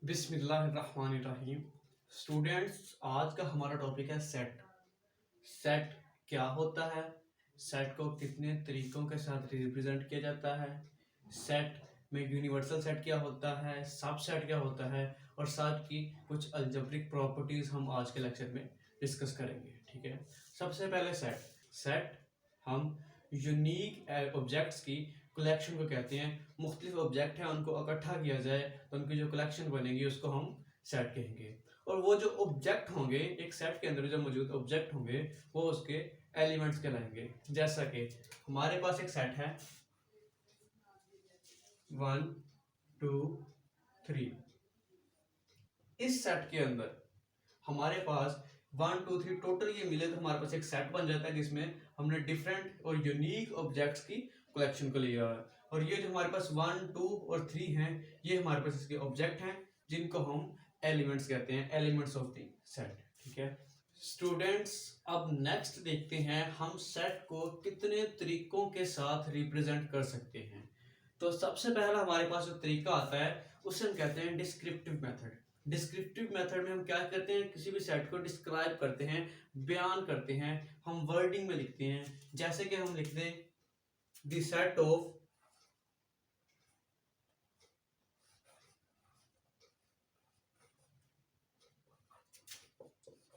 बिस्मिल्लाहिर्रहमानिर्रहीम। स्टूडेंट्स, आज का हमारा टॉपिक है सेट। सेट क्या होता है, सेट को कितने तरीकों के साथ रिप्रेजेंट किया जाता है, सेट में यूनिवर्सल सेट क्या होता है, सब सेट क्या होता है, और साथ की कुछ अलजेब्रिक प्रॉपर्टीज हम आज के लेक्चर में डिस्कस करेंगे। ठीक है, सबसे पहले सेट। सेट हम यूनिक ऑब्जेक्ट्स की कलेक्शन को कहते हैं। मुख्तलिफ ऑब्जेक्ट हैं, उनको इकट्ठा किया जाए तो उनकी जो कलेक्शन बनेगी उसको हम सेट कहेंगे। और वो जो ऑब्जेक्ट होंगे, एक सेट के अंदर जो मौजूद ऑब्जेक्ट होंगे वो उसके एलिमेंट्स कहलाएंगे। जैसा कि हमारे पास एक सेट है 1 2 3। इस सेट के अंदर हमारे पास 1 2 3 टोटल ये मिले तो हमारे पास एक सेट बन जाता है जिसमें हमने डिफरेंट और यूनिक ऑब्जेक्ट्स की कलेक्शन को लिया है। और ये जो हमारे पास 1 2 और 3 हैं, ये हमारे पास इसके ऑब्जेक्ट हैं जिनको हम एलिमेंट्स कहते हैं, एलिमेंट्स ऑफ द सेट। ठीक है स्टूडेंट्स, अब नेक्स्ट देखते हैं हम सेट को कितने तरीकों के साथ रिप्रेजेंट कर सकते हैं। तो सबसे पहला हमारे पास जो तरीका आता है उसे हम कहते हैं डिस्क्रिप्टिव मेथड। डिस्क्रिप्टिव मेथड में हम क्या करते हैं, किसी भी सेट को डिस्क्राइब करते हैं, बयान करते हैं, हम वर्डिंग में लिखते हैं। जैसे कि हम लिखते हैं the set of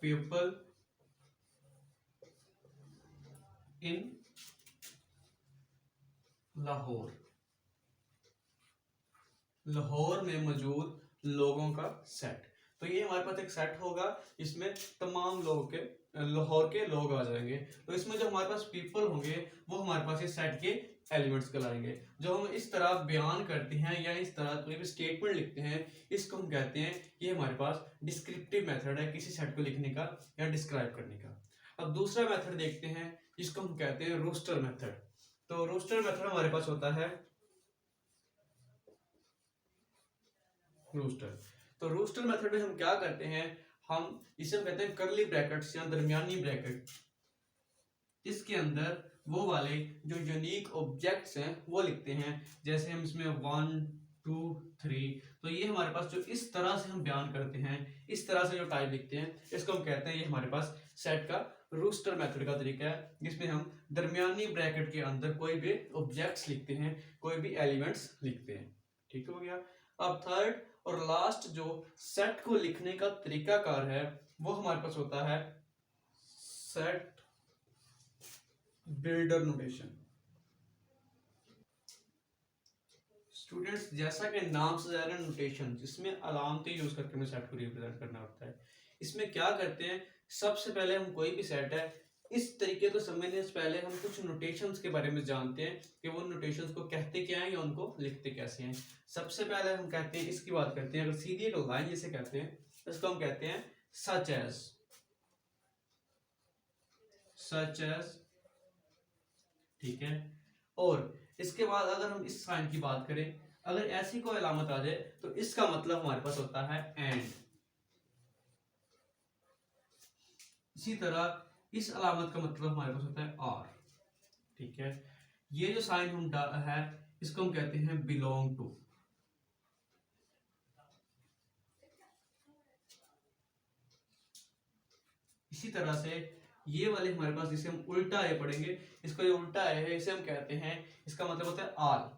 people in Lahore. Lahore में मौजूद लोगों का सेट। तो ये हमारे पास एक सेट होगा, इसमें तमाम लोगों के लाहौर के लोग आ जाएंगे। तो इसमें जो हमारे पास पीपल होंगे वो हमारे पास इस सेट के एलिमेंट्स कहलाएंगे। जो हम इस तरह बयान करते हैं या इस तरह कोई भी स्टेटमेंट लिखते हैं, इसको हम कहते हैं ये हमारे पास डिस्क्रिप्टिव मेथड है किसी सेट को लिखने का या डिस्क्राइब करने का। अब दूसरा मेथड देखते हैं जिसको हम कहते हैं रोस्टर मेथड। तो रोस्टर मेथड हमारे पास होता है रोस्टर। तो रोस्टर मेथड में हम क्या करते हैं, हम इसे हम कहते हैं करली ब्रैकेट्स या दरमियानी ब्रैकेट। इसके अंदर वो वाले जो यूनिक ऑब्जेक्ट्स हैं वो लिखते हैं। जैसे हम इसमें 1 2 3, तो ये हमारे पास जो इस तरह से हम बयान करते हैं, इस तरह से जो टाइप लिखते हैं, इसको हम कहते हैं ये हमारे पास सेट का रोस्टर मेथड का तरीका है, जिसमें हम दरमियानी ब्रैकेट के अंदर कोई भी ऑब्जेक्ट्स लिखते हैं, कोई भी एलिमेंट्स लिखते हैं। ठीक हो गया। अब थर्ड और लास्ट जो सेट को लिखने का तरीकाकार है वो हमारे पास होता है सेट बिल्डर नोटेशन। स्टूडेंट्स, जैसा कि नाम से जाहिर है नोटेशन, जिसमें अलामतें यूज करके हमें सेट को रिप्रेजेंट करना होता है। इसमें क्या करते हैं, सबसे पहले हम कोई भी सेट है इस तरीके को समझने से पहले हम कुछ नोटेशंस के बारे में जानते हैं कि वो नोटेशंस को कहते क्या हैं या उनको लिखते कैसे हैं। सबसे पहले हम कहते हैं, इसकी बात करते हैं, अगर सीधी एक लाइन जिसे कहते हैं इसको हम कहते हैं सच एज। ठीक है, और इसके बाद अगर हम इस साइन की बात करें, अगर ऐसी कोई अलामत आ जाए तो इसका मतलब हमारे पास होता है एंड। इसी तरह इस अलामत का मतलब हमारे पास होता है आर। ठीक है, ये जो साइन हम है इसको हम कहते हैं बिलोंग टू। इसी तरह से ये वाले हमारे पास जिसे हम उल्टा ए पढ़ेंगे, इसको ये उल्टा ए है, इसे हम कहते हैं, इसका मतलब होता है आल।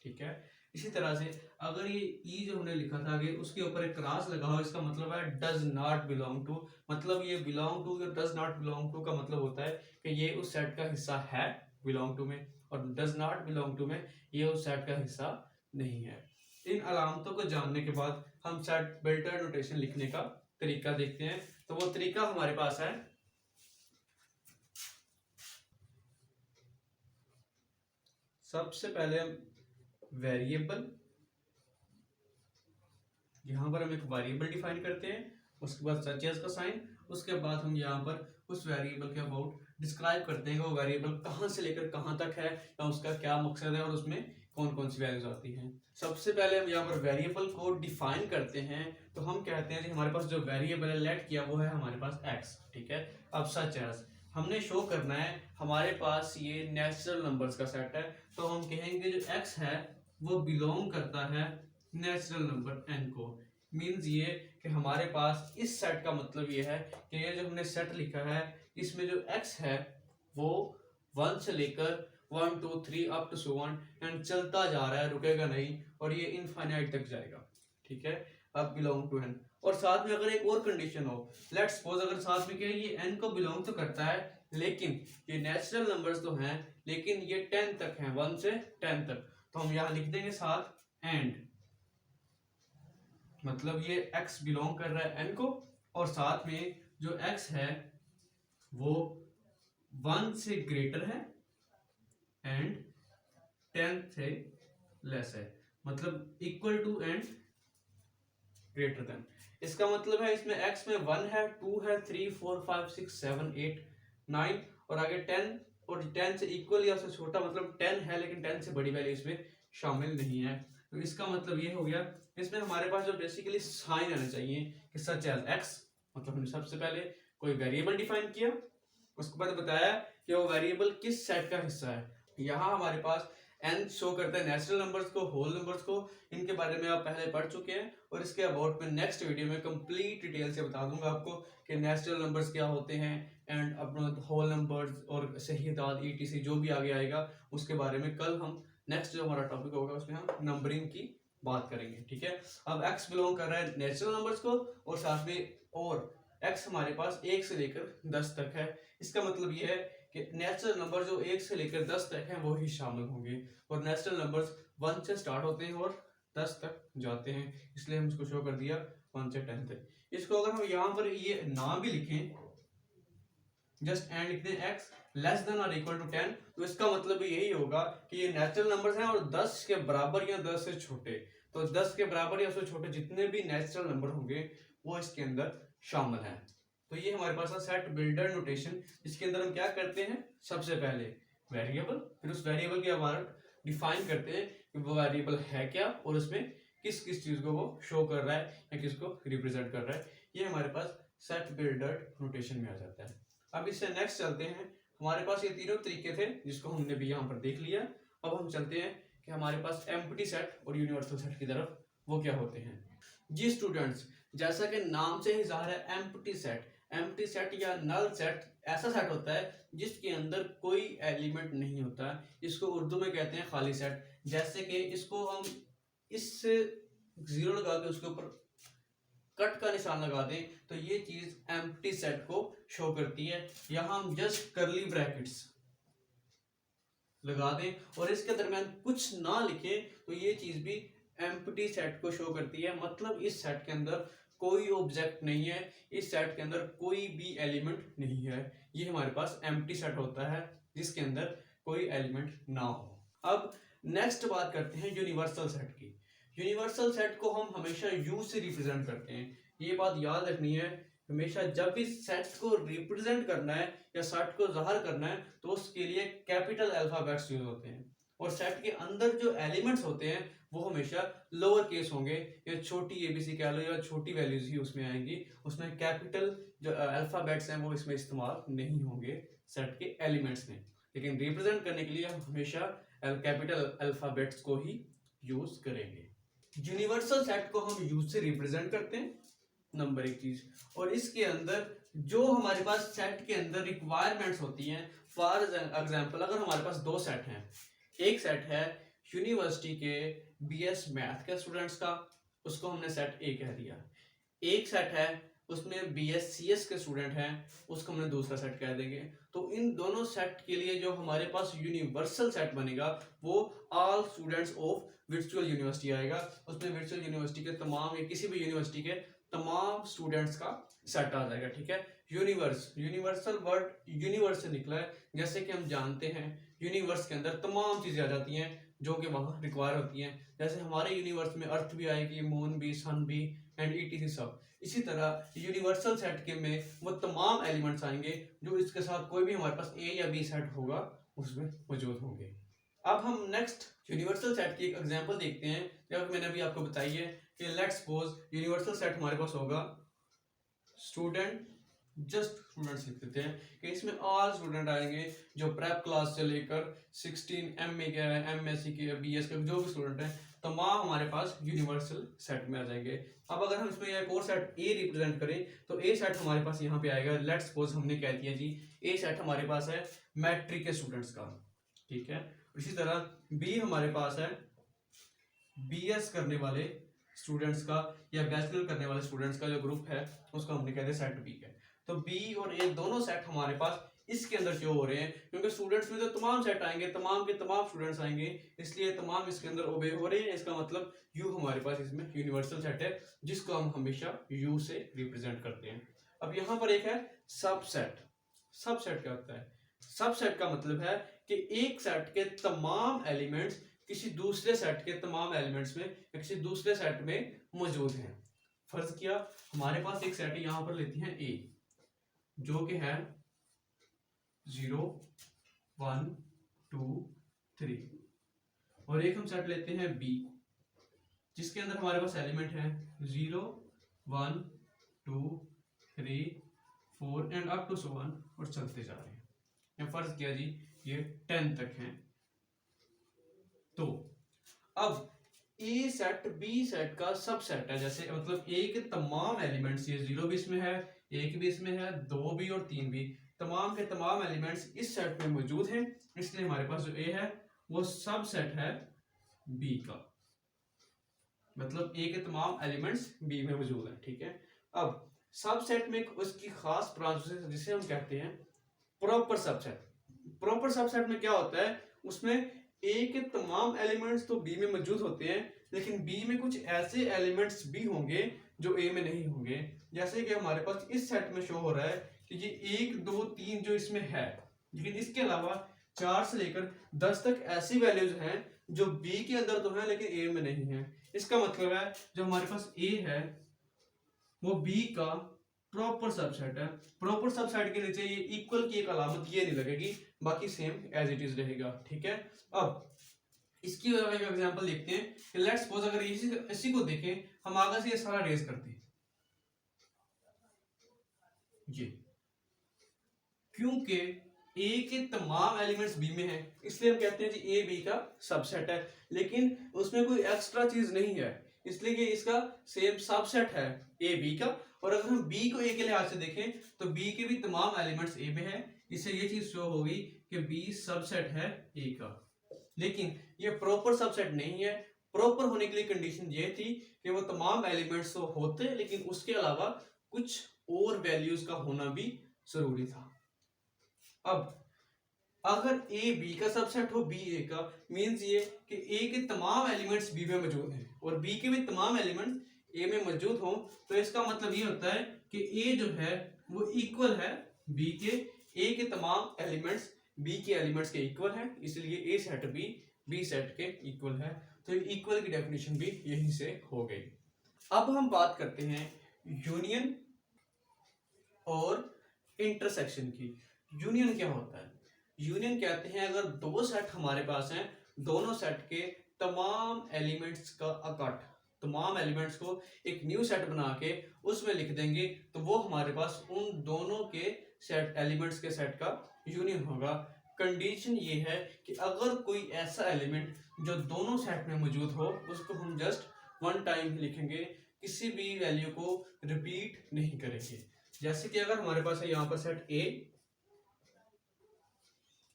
ठीक है, इसी तरह से अगर ये ई जो हमने लिखा था आगे उसके ऊपर एक क्रॉस लगा हो, इसका मतलब है डज नॉट बिलोंग टू। मतलब ये बिलोंग टू या डज नॉट बिलोंग टू का मतलब होता है कि ये उस सेट का हिस्सा है बिलोंग टू में, और डज नॉट बिलोंग टू में ये उस सेट का हिस्सा नहीं है। इन अलामतों को जानने के बाद हम सेट बिल्डर नोटेशन लिखने का तरीका देखते हैं। तो वो तरीका हमारे पास है, सबसे पहले वेरिएबल, यहां पर हम एक वेरिएबल डिफाइन करते हैं, उसके बाद सच एज का साइन, उसके बाद हम यहाँ पर उस वेरिएबल के अबाउट डिस्क्राइब करते हैं कि वो वेरिएबल कहाँ से लेकर कहाँ तक है या उसका क्या मकसद है और उसमें कौन कौन सी वैल्यूज आती हैं। सबसे पहले हम यहाँ पर वेरिएबल को डिफाइन करते हैं, तो हम कहते हैं कि हमारे पास जो वेरिएबल है लेट किया वो है हमारे पास एक्स। ठीक है, अब सच एज हमने शो करना है हमारे पास ये नेचुरल नंबर्स का सेट है, तो हम कहेंगे जो x है वो बिलोंग करता है नेचुरल नंबर n को। मीन्स ये कि हमारे पास इस सेट का मतलब ये है कि ये जो हमने सेट लिखा है इसमें जो x है वो 1 से लेकर 1 2 3 up to so on and चलता जा रहा है, रुकेगा नहीं, और ये इनफाइनाइट तक जाएगा, ठीक है। अब बिलोंग टू n, और साथ में अगर एक और कंडीशन हो, लेट्स सपोज अगर साथ में क्या ये n को बिलोंग तो करता है लेकिन ये नेचुरल नंबर्स तो हैं लेकिन ये 10 तक हैं, 1 से 10 तक, तो हम यहाँ लिख देंगे साथ एंड, मतलब ये x बिलोंग कर रहा है n को और साथ में जो x है वो 1 से ग्रेटर है एंड 10 से लेस है, मतलब equal to and greater than. इसका मतलब है इसमें x में 1 है, 2 है, 3 4 5 6 7 8 9 और आगे 10 और 10 से इक्वल या उससे छोटा, मतलब 10 है लेकिन 10 से बड़ी वैल्यू इसमें शामिल नहीं है। तो इसका मतलब ये हो गया इसमें हमारे पास जो बेसिकली साइन आना चाहिए कि सच एज x, मतलब हमने सबसे पहले कोई वेरिएबल डिफाइन किया, उसके बाद बताया कि वो वेरिएबल किस सेट का हिस्सा है। यहाँ हमारे पास n शो करता है नेचुरल नंबर्स को, होल नंबर्स को, इनके बारे में आप पहले पढ़ चुके हैं और इसके अबाउट में नेक्स्ट वीडियो में कंप्लीट डिटेल से बता दूंगा आपको कि नेचुरल नंबर्स क्या होते हैं एंड अपना होल नंबर्स और सही तादाद ETC जो भी आगे आएगा उसके बारे में कल हम नेक्स्ट जो हमारा टॉपिक होगा उसमें हम नंबरिंग की बात करेंगे, ठीक है। अब x बिलोंग कर रहा है नेचुरल नंबर्स को और साथ में और x हमारे पास 1 से लेकर 10 तक है। इसका मतलब ये है कि नेचुरल नंबर जो 1 से लेकर 10 तक हैं वो ही शामिल होंगे और नेचुरल नंबर्स 1 से स्टार्ट होते हैं और 10 तक जाते हैं, इसलिए हम इसको शो कर दिया 1 से 10 तक। इसको अगर हम यहाँ पर ये ना भी लिखें, जस्ट एंड लिख दें x लेस देन और इक्वल टू 10, तो इसका मतलब यही होगा कि ये नेचुरल नंबर्स हैं और 10 के बराबर या 10 से छोटे, तो 10 के बराबर या उससे छोटे जितने भी नेचुरल नंबर होंगे वो इसके अंदर शामिल हैं। तो ये हमारे पास है सेट बिल्डर नोटेशन, जिसके अंदर हम क्या करते हैं, सबसे पहले वेरिएबल, फिर उस वेरिएबल के बाद डिफाइन करते हैं कि वो वेरिएबल है क्या और उसमें किस किस चीज को वो शो कर रहा है या किसको रिप्रेजेंट कर रहा है। ये हमारे पास सेट बिल्डर नोटेशन में आ जाता है। अब इससे नेक्स्ट चलते हैं, हमारे पास ये तीनों तरीके थे जिसको हमने भी यहाँ पर देख लिया। अब हम चलते हैं कि हमारे पास एम्प्टी सेट और यूनिवर्सल सेट की तरफ, वो क्या होते हैं। जी स्टूडेंट्स, जैसा कि नाम से ही जाहिर है एम्प्टी सेट या नल सेट ऐसा सेट होता है जिसके अंदर कोई एलिमेंट नहीं होता, इसको उर्दू में कहते हैं खाली सेट। जैसे कि इसको हम इससे जीरो लगा के उसके ऊपर कट का निशान लगा दें तो ये चीज एम्प्टी सेट को शो करती है। यहां हम जस्ट करली ब्रैकेट्स लगा दें और इसके दरमियान कुछ ना लिखें तो ये चीज भी एम्प्टी सेट को शो करती है, मतलब इस सेट के अंदर कोई ऑब्जेक्ट नहीं है, इस सेट के अंदर कोई भी एलिमेंट नहीं है। ये हमारे पास एम्प्टी सेट होता है जिसके अंदर कोई एलिमेंट ना हो। अब नेक्स्ट बात करते हैं यूनिवर्सल सेट की। यूनिवर्सल सेट को हम हमेशा यू से रिप्रेजेंट करते हैं, ये बात याद रखनी है। हमेशा जब भी सेट को रिप्रेजेंट करना है या सेट को जाहिर करना है तो उसके लिए कैपिटल अल्फाबेट्स यूज होते हैं और सेट के अंदर जो एलिमेंट्स होते हैं वो हमेशा लोअर केस होंगे या छोटी ABC कह लो या छोटी वैल्यूज ही उसमें आएंगी, उसमें कैपिटल जो अल्फाबेट्स हैं वो इसमें इस्तेमाल नहीं होंगे सेट के एलिमेंट्स में। लेकिन रिप्रेजेंट करने के लिए हम हमेशा कैपिटल अल्फाबेट्स को ही यूज करेंगे। यूनिवर्सल सेट को हम यूज से रिप्रेजेंट करते हैं, नंबर एक चीज, और इसके अंदर जो हमारे पास सेट के अंदर रिक्वायरमेंट्स होती हैं, फॉर एग्जांपल अगर हमारे पास दो सेट हैं, एक सेट है यूनिवर्सिटी के BS मैथ के स्टूडेंट्स का, उसको हमने सेट A कह दिया। एक सेट है उसमें BS CS के स्टूडेंट हैं, उसको हमने दूसरा सेट कह देंगे। तो इन दोनों सेट के लिए जो हमारे पास यूनिवर्सल सेट बनेगा वो all students of virtual university आएगा। उसमें वर्चुअल यूनिवर्सिटी के तमाम या किसी भी यूनिवर्सिटी के तमाम स्टूडेंट्स का सेट आ जाएगा, ठीक है। यूनिवर्सल वर्ड यूनिवर्स से निकला है, जैसे कि हम जानते हैं यूनिवर्स के अंदर तमाम चीजें आ जाती हैं जो कि वहाँ रिक्वायर होती हैं। जैसे हमारे यूनिवर्स में अर्थ भी आएगी, मून भी, सन भी एंड ETC सब। इसी तरह यूनिवर्सल सेट के में वो तमाम एलिमेंट्स आएंगे जो इसके साथ कोई भी हमारे पास A या B सेट होगा उसमें मौजूद होंगे। अब हम नेक्स्ट यूनिवर्सल सेट की एक एग्जांपल देखते हैं, जब मैंने अभी आपको बताई है कि लेट्स सपोज यूनिवर्सल सेट हमारे पास होगा स्टूडेंट, जस्ट स्टूडेंट्स लिख देते हैं कि इसमें ऑल स्टूडेंट आएंगे जो प्रेप क्लास से लेकर 16 MA के MSc के BS के जो भी स्टूडेंट हैं तमाम हमारे पास यूनिवर्सल सेट में आ जाएंगे। अब अगर हम इसमें एक और सेट ए रिप्रेजेंट करें तो ए सेट हमारे पास यहाँ पे आएगा। लेट्स सपोज हमने कह दिया जी ए सेट हमारे पास है मैट्रिक के स्टूडेंट्स का, ठीक है। इसी तरह बी हमारे पास है बीएस करने वाले स्टूडेंट्स का या बैचलर करने वाले स्टूडेंट्स का जो ग्रुप है उसको हमने कहते हैं सेट बी है। तो बी और ए दोनों सेट हमारे पास इसके अंदर शो हो रहे हैं, क्योंकि स्टूडेंट्स में तो तमाम सेट आएंगे, तमाम के तमाम स्टूडेंट्स आएंगे, इसलिए तमाम इसके अंदर ओबे हो रहे हैं। इसका मतलब यू हमारे पास इसमें यूनिवर्सल सेट है जिसको हम हमेशा यू से रिप्रेजेंट करते हैं। अब यहाँ पर एक है सबसेट। सबसेट क्या होता है? सबसेट का मतलब है कि एक सेट के तमाम एलिमेंट्स किसी दूसरे सेट के तमाम एलिमेंट्स में या किसी दूसरे सेट में मौजूद हैं। फर्ज किया हमारे पास एक सेट यहाँ पर लेते हैं ए, जो कि है 0 1 2 3, और एक हम सेट लेते हैं बी जिसके अंदर हमारे पास एलिमेंट है 0 1 2 3 4 and up to so on, और चलते जा रहे हैं। या फर्ज किया जी ये 10 तक हैं। तो अब ए सेट बी सेट का सबसेट है, जैसे मतलब ए के तमाम एलिमेंट्स, ये 0 भी इसमें है, 1 भी इसमें है, 2 भी और 3 भी, तमाम के तमाम एलिमेंट्स इस सेट में मौजूद हैं। इसलिए हमारे पास जो ए है वो सबसेट है बी का, मतलब ए के तमाम एलिमेंट्स बी में मौजूद हैं, ठीक है। अब सबसेट में उसकी खास ब्रांच जिसे हम कहते हैं प्रॉपर सबसेट। प्रॉपर सबसेट में क्या होता है, उसमें ए के तमाम एलिमेंट्स तो बी में मौजूद होते हैं, लेकिन बी में कुछ ऐसे एलिमेंट्स भी होंगे जो ए में नहीं होंगे। जैसे कि हमारे पास इस सेट में शो हो रहा है कि ये 1 2 3 जो इसमें है, लेकिन इसके अलावा 4 से लेकर 10 तक ऐसी वैल्यूज हैं जो बी के अंदर तो है लेकिन ए में नहीं है। इसका मतलब है जो हमारे पास ए है वो बी का प्रॉपर सबसेट है। प्रॉपर सबसेट के नीचे ये इक्वल की एक अलामत ये नहीं लगेगी, बाकी सेम एज इट इज रहेगा, ठीक है। अब इसकी एक एग्जांपल देखते हैं कि लेट्स सपोज अगर इसी को देखें, हम आगे से ये सारा रेज करते हैं ये, क्योंकि ए के तमाम एलिमेंट्स बी में है इसलिए हम कहते हैं जी ए बी का सबसेट है, लेकिन उसमें कोई एक्स्ट्रा चीज नहीं है, इसलिए कि इसका सेम सबसेट है ए बी का। और अगर हम बी को ए के लिहाज से देखें तो बी के भी तमाम एलिमेंट्स ए में है, इससे ये चीज शो होगी कि बी सबसेट है ए का। लेकिन ये प्रॉपर सबसेट नहीं है। प्रॉपर होने के लिए कंडीशन ये थी कि वो तमाम एलिमेंट्स तो होते लेकिन उसके अलावा कुछ और वैल्यूज का होना भी जरूरी था। अब अगर ए बी का सबसेट हो बी ए का, मींस ये कि ए के तमाम एलिमेंट्स बी में मौजूद हैं और बी के भी तमाम एलिमेंट्स ए में मौजूद हो, तो इसका मतलब ये होता है कि ए जो है वो इक्वल है बी के, ए के तमाम एलिमेंट्स बी के एलिमेंट्स के इक्वल है, इसलिए ए सेट बी सेट के इक्वल है। तो इक्वल की डेफिनेशन भी यहीं से हो गई। अब हम बात करते हैं यूनियन और इंटरसेक्शन की। यूनियन क्या होता है? यूनियन कहते हैं अगर दो सेट हमारे पास हैं, दोनों सेट के तमाम एलिमेंट्स का इकट्ठ, तमाम एलिमेंट्स को एक न्यू सेट बना के उसमें लिख देंगे तो वो हमारे पास उन दोनों के सेट एलिमेंट्स के सेट का यूनियन होगा। कंडीशन ये है कि अगर कोई ऐसा एलिमेंट जो दोनों सेट में मौजूद हो उसको हम जस्ट वन टाइम लिखेंगे, किसी भी वैल्यू को रिपीट नहीं करेंगे। जैसे कि अगर हमारे पास है यहाँ पर सेट ए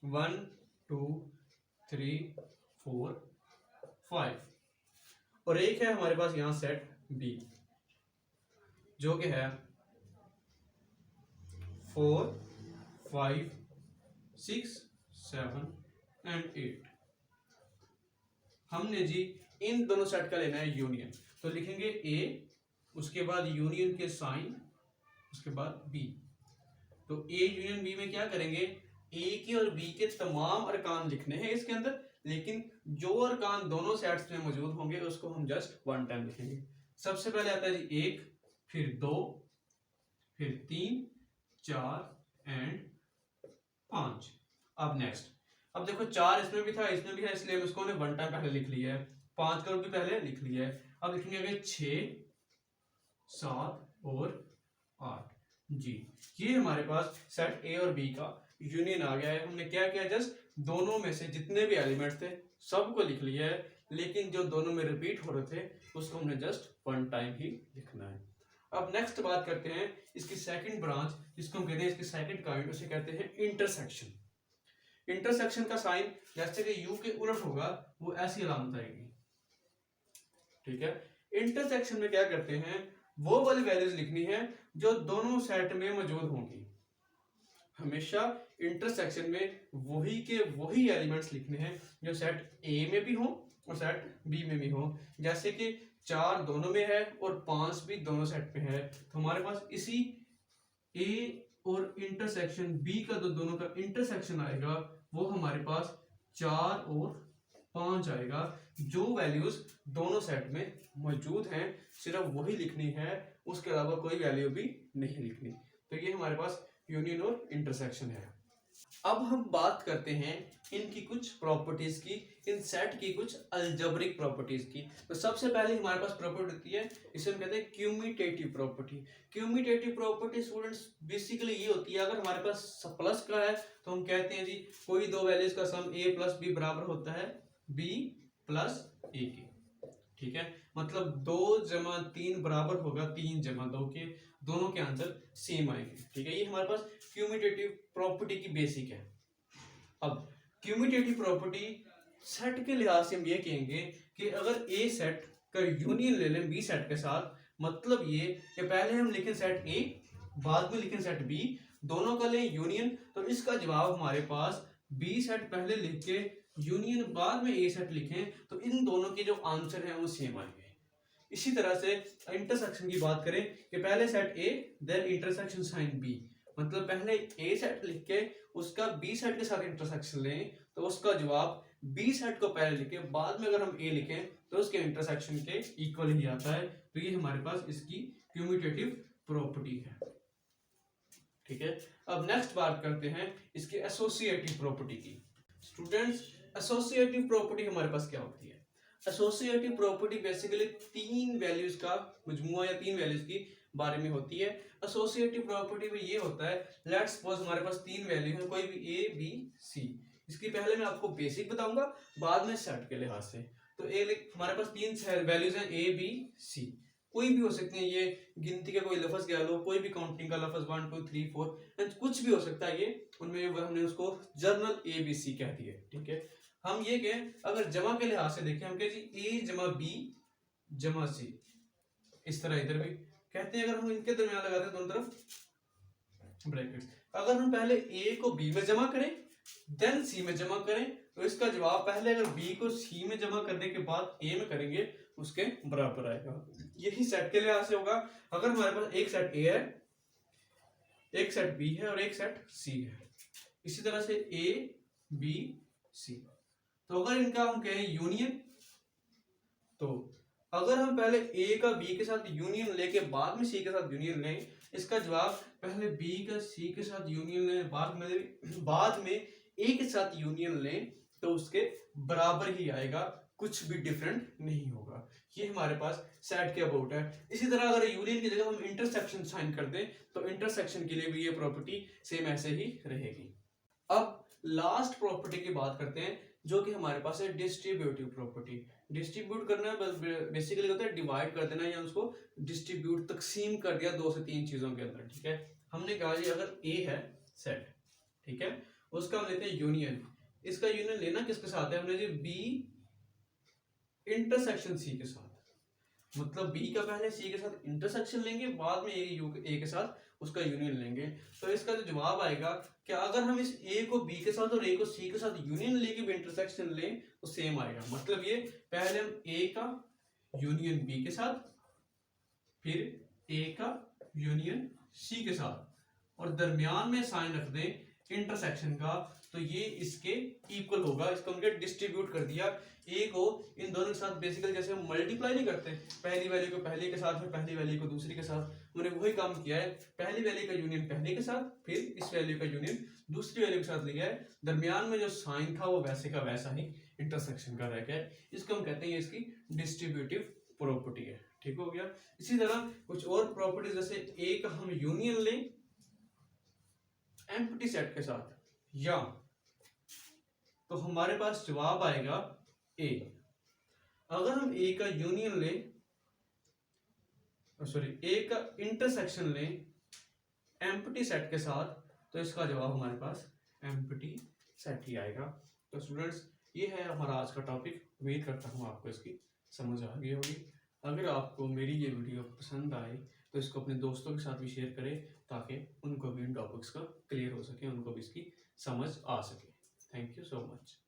1 2 3 4 5 और एक है हमारे पास यहाँ सेट बी जो कि है 4 5 6 7 एंड 8। हमने जी इन दोनों सेट का लेना है यूनियन, तो लिखेंगे ए, उसके बाद यूनियन के साइन, उसके बाद बी। तो ए यूनियन बी में क्या करेंगे, ए के और बी के तमाम अरकान लिखने हैं इसके अंदर, लेकिन जो अरकान दोनों सेट्स में मौजूद होंगे उसको हम जस्ट वन टाइम लिखेंगे। सबसे पहले आता है जी 1, फिर 2, फिर 3 4 एंड 5। अब नेक्स्ट, अब देखो 4 इसमें भी था इसमें भी है, इसलिए हम इसको वन टाइम पहले लिख लिया है, 5 का भी पहले लिख लिया है। अब लिखेंगे आगे 6 7 और 8 जी। ये हमारे पास सेट ए और बी का यूनियन आ गया है। हमने क्या किया, जस्ट दोनों में से जितने भी एलिमेंट्स थे सबको लिख लिया है, लेकिन जो दोनों में रिपीट हो रहे थे उसको हमने जस्ट वन टाइम ही लिखना है। अब नेक्स्ट बात करते हैं इसकी सेकंड ब्रांच, जिसको हम कहते हैं इसकी सेकंड काइंड, उसे कहते हैं इंटरसेक्शन। इंटरसेक्शन का साइन जैसे कि यू के उलट होगा वो ऐसी अलामत आएगी, ठीक है। इंटरसेक्शन में क्या करते हैं, वो वाली वैल्यूज लिखनी है जो दोनों सेट में मौजूद होंगी। हमेशा इंटरसेक्शन में वही के वही एलिमेंट्स लिखने हैं जो सेट ए में भी हो और सेट बी में भी हो। जैसे कि 4 दोनों में है और 5 भी दोनों सेट में है, तो हमारे पास इसी ए और इंटरसेक्शन बी का जो दोनों का इंटरसेक्शन आएगा वो हमारे पास 4 और 5 आएगा। जो वैल्यूज दोनों सेट में मौजूद हैं सिर्फ वही लिखनी है, उसके अलावा कोई वैल्यू भी नहीं लिखनी। तो ये हमारे पास यूनियन और इंटरसेक्शन है। अब हम बात करते हैं इनकी कुछ प्रॉपर्टीज की, इन सेट की कुछ अलजेब्रिक प्रॉपर्टीज की। तो सबसे पहले हमारे पास प्रॉपर्टी होती है, इसे हम कहते हैं क्यूमिटेटिव प्रॉपर्टी। क्यूमिटेटिव प्रॉपर्टी स्टूडेंट्स बेसिकली ये होती है, अगर हमारे पास प्लस का है तो हम कहते हैं जी कोई दो वैल्यूज का सम a प्लस बी बराबर होता है b प्लस a के, ठीक है। मतलब 2 जमा 3 बराबर होगा 3 जमा 2 के, दोनों के आंसर सेम आएंगे, ठीक है। ये हमारे पास क्यूमिटेटिव प्रॉपर्टी की बेसिक है। अब क्यूमिटेटिव प्रॉपर्टी सेट के लिहाज से हम ये कहेंगे कि अगर ए सेट का यूनियन ले लें बी सेट के साथ, मतलब ये कि पहले हम लिखें सेट ए बाद में लिखें सेट बी, दोनों का लें यूनियन, तो इसका जवाब हमारे पास बी सेट पहले लिख के यूनियन बाद में ए सेट लिखें तो इन दोनों के जो आंसर हैं वो सेम आएंगे। इसी तरह से इंटरसेक्शन की बात करें कि पहले set A then intersection sign B, मतलब पहले ए सेट लिख के उसका बी सेट के साथ इंटरसेक्शन लें तो उसका जवाब बी सेट को पहले लिखे बाद में अगर हम ए लिखें तो उसके इंटरसेक्शन के इक्वल ही आता है। तो ये हमारे पास इसकी क्यूमिटेटिव प्रॉपर्टी है, ठीक है। अब नेक्स्ट बात करते हैं इसके एसोसिएटिव प्रॉपर्टी की। स्टूडेंट्स एसोसिएटिव प्रॉपर्टी हमारे पास क्या होती है? एसोसिएटिव प्रॉपर्टी बेसिकली 3 वैल्यूज का मजमुआ या 3 वैल्यूज की बारे में होती है। एसोसिएटिव प्रॉपर्टी में ये होता है, लेट्स सपोज हमारे पास 3 वैल्यू है, कोई भी ए बी सी। इसकी पहले मैं आपको बेसिक बताऊंगा, बाद में सेट के लिहाज से। तो हमारे पास 3 वैल्यूज हैं ए बी सी, कोई भी हो सकते हैं, ये गिनती का कोई लफ्ज कह लो, कोई भी काउंटिंग का लफ्ज 1 2 3 4 कुछ भी हो सकता है। ये उनमें हमने उसको जर्नल ए बी सी कह दिए, ठीक है। हम ये कहें अगर जमा के लिहाज से देखें, हम कहें जी ए जमा बी जमा सी, इस तरह इधर भी कहते हैं। अगर हम इनके दरमियान लगाते हैं दोनों तरफ ब्रैकेट्स, अगर हम पहले ए को बी में जमा करें देन सी में जमा करें तो इसका जवाब पहले अगर बी को सी में जमा करने के बाद ए में करेंगे उसके बराबर आएगा। यही सेट के लिहाज से होगा। अगर हमारे पास एक सेट ए है, एक सेट बी है और एक सेट सी है, इसी तरह से ए बी सी, तो अगर इनका हम कहें यूनियन, तो अगर हम पहले ए का बी के साथ यूनियन लेके बाद में सी के साथ यूनियन लें, इसका जवाब पहले बी का सी के साथ यूनियन लें बाद में ए के साथ यूनियन लें तो उसके बराबर ही आएगा, कुछ भी डिफरेंट नहीं होगा। ये हमारे पास सेट के अबाउट है। इसी तरह अगर यूनियन की जगह हम इंटरसेक्शन साइन कर दें तो इंटरसेक्शन के लिए भी ये प्रॉपर्टी सेम ऐसे ही रहेगी। अब लास्ट प्रॉपर्टी की बात करते हैं जो कि हमारे पास है डिस्ट्रीब्यूटिव प्रॉपर्टी। डिस्ट्रीब्यूट करना बेसिकली होता है डिवाइड कर देना या उसको डिस्ट्रीब्यूट तकसीम कर दिया 2 से 3 चीजों के अंदर, ठीक है। हमने कहा जी अगर ए है सेट, ठीक है, उसका हम लेते हैं यूनियन। इसका यूनियन लेना किसके साथ है? हमने जी बी इंटरसेक्शन सी के साथ, मतलब बी का पहले सी के साथ इंटरसेक्शन लेंगे बाद में ए के साथ उसका यूनियन लेंगे। तो इसका जो जवाब आएगा कि अगर हम इस ए को बी के साथ और ए को सी के साथ यूनियन लेके भी इंटरसेक्शन लें तो सेम आएगा। मतलब ये पहले हम ए का यूनियन बी के साथ, फिर ए का यूनियन सी के साथ और दरमियान में साइन रख दें इंटरसेक्शन का, तो ये इसके इक्वल होगा। इसको हमने डिस्ट्रीब्यूट कर दिया ए को इन दोनों के साथ। बेसिकली जैसे हम मल्टीप्लाई नहीं करते, पहली वैल्यू को पहले के साथ फिर पहली वैल्यू को दूसरी के साथ, हमने वही काम किया है। पहली वैल्यू का यूनियन पहले के साथ, फिर इस वैल्यू का यूनियन दूसरी वैल्यू के साथ लिया है। दरमियान में जो साइन था वो वैसे का वैसा ही इंटरसेक्शन का रह गया। इसको हम कहते हैं इसकी डिस्ट्रीब्यूटिव प्रॉपर्टी है, ठीक हो गया। इसी तरह कुछ और प्रॉपर्टीज जैसे ए का हम यूनियन लें एम्प्टी सेट के साथ या, तो हमारे पास जवाब आएगा ए। अगर हम ए का यूनियन लें, सॉरी ए का इंटरसेक्शन लें एम्प्टी सेट के साथ, तो इसका जवाब हमारे पास एम्प्टी सेट ही आएगा। तो स्टूडेंट्स, ये है हमारा आज का टॉपिक। उम्मीद करता हूँ आपको इसकी समझ आ गई होगी। अगर आपको मेरी ये वीडियो पसंद आए तो इसको अपने दोस्तों के साथ भी शेयर करें, ताकि उनको भी इन टॉपिक्स का क्लियर हो सके, उनको भी इसकी समझ आ सके। Thank you so much.